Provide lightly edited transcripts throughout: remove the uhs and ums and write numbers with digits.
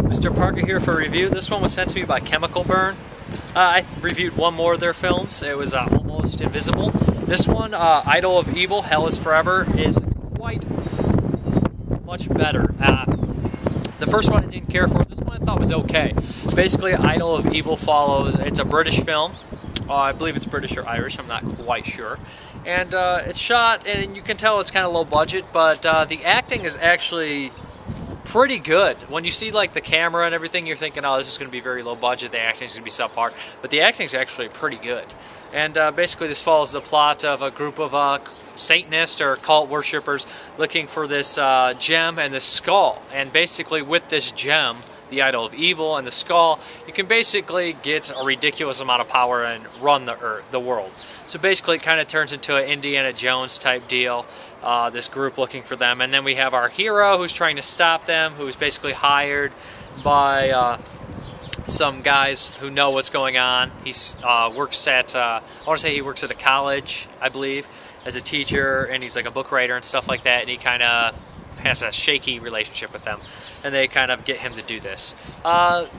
Mrparka here for a review. This one was sent to me by Chemical Burn. I reviewed one more of their films. It was Almost Invisible. This one, Idol of Evil, Hell is Forever, is quite much better. The first one I didn't care for. This one I thought was okay. Basically, Idol of Evil follows, it's a British film. I believe it's British or Irish, I'm not quite sure. And it's shot, and you can tell it's kind of low budget, but the acting is actually pretty good. When you see like the camera and everything, you're thinking, oh, this is going to be very low budget, the acting is going to be subpar, but the acting is actually pretty good. And basically this follows the plot of a group of Satanists or cult worshippers looking for this gem and this skull. And basically with this gem, the Idol of Evil and the skull, you can basically get a ridiculous amount of power and run the world. So basically it kind of turns into an Indiana Jones type deal, this group looking for them. And then we have our hero who's trying to stop them, who's basically hired by some guys who know what's going on. He works at, I want to say he works at a college, I believe, as a teacher, and he's like a book writer and stuff like that, and he kind of has a shaky relationship with them, and they kind of get him to do this.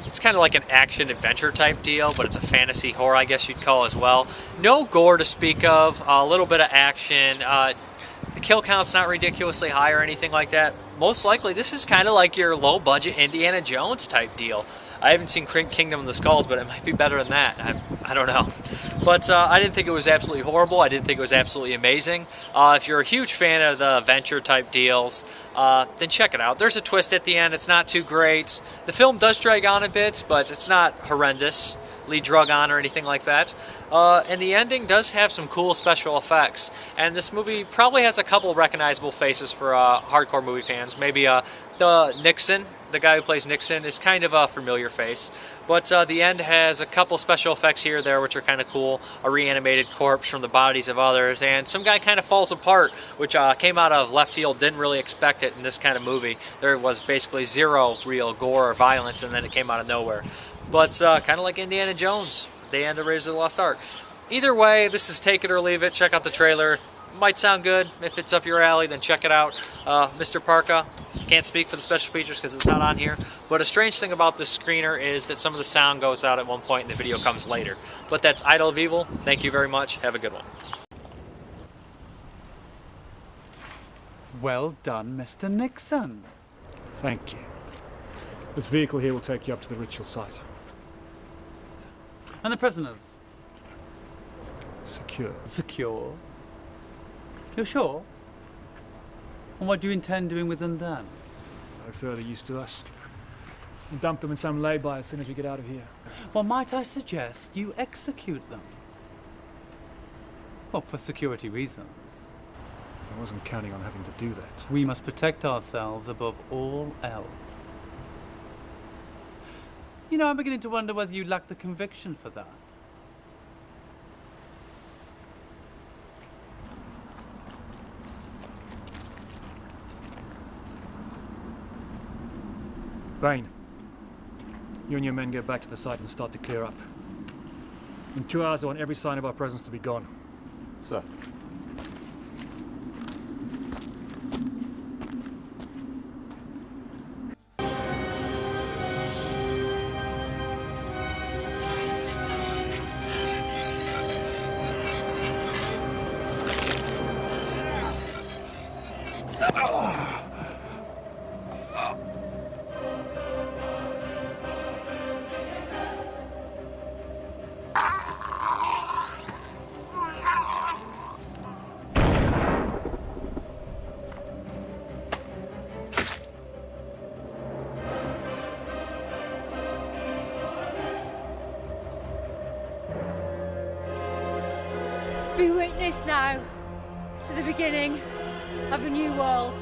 It's kind of like an action-adventure type deal, but it's a fantasy horror, I guess you'd call as well. No gore to speak of, a little bit of action. The kill count's not ridiculously high or anything like that. Most likely, this is kind of like your low-budget Indiana Jones type deal. I haven't seen Kingdom of the Skulls, but it might be better than that. I don't know. But I didn't think it was absolutely horrible. I didn't think it was absolutely amazing. If you're a huge fan of the adventure-type deals, then check it out. There's a twist at the end. It's not too great. The film does drag on a bit, but it's not horrendously drug on or anything like that. And the ending does have some cool special effects. And this movie probably has a couple recognizable faces for hardcore movie fans. Maybe the Nixon. The guy who plays Nixon is kind of a familiar face, but the end has a couple special effects here or there which are kind of cool. A reanimated corpse from the bodies of others, and some guy kind of falls apart, which came out of left field. Didn't really expect it in this kind of movie. There was basically zero real gore or violence, and then it came out of nowhere. But kind of like Indiana Jones, the end of Raiders of the Lost Ark. Either way, this is take it or leave it. Check out the trailer. Might sound good. If it's up your alley, then check it out. Mrparka. Can't speak for the special features because it's not on here, but a strange thing about this screener is that some of the sound goes out at one point and the video comes later. But that's Idol of Evil. Thank you very much. Have a good one. Well done, Mr. Nixon. Thank you. This vehicle here will take you up to the ritual site. And the prisoners? Secure. Secure? You're sure? And what do you intend doing with them then? No further use to us. We'll dump them in some lay-by as soon as we get out of here. Well, might I suggest you execute them? Well, for security reasons. I wasn't counting on having to do that. We must protect ourselves above all else. You know, I'm beginning to wonder whether you lack the conviction for that. Bain, you and your men get back to the site and start to clear up. In 2 hours, I want every sign of our presence to be gone. Sir. Be witness now to the beginning of a new world.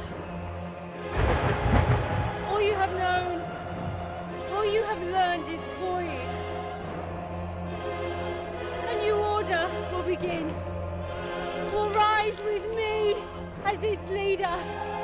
All you have known, all you have learned is void. A new order will begin. Will rise with me as its leader.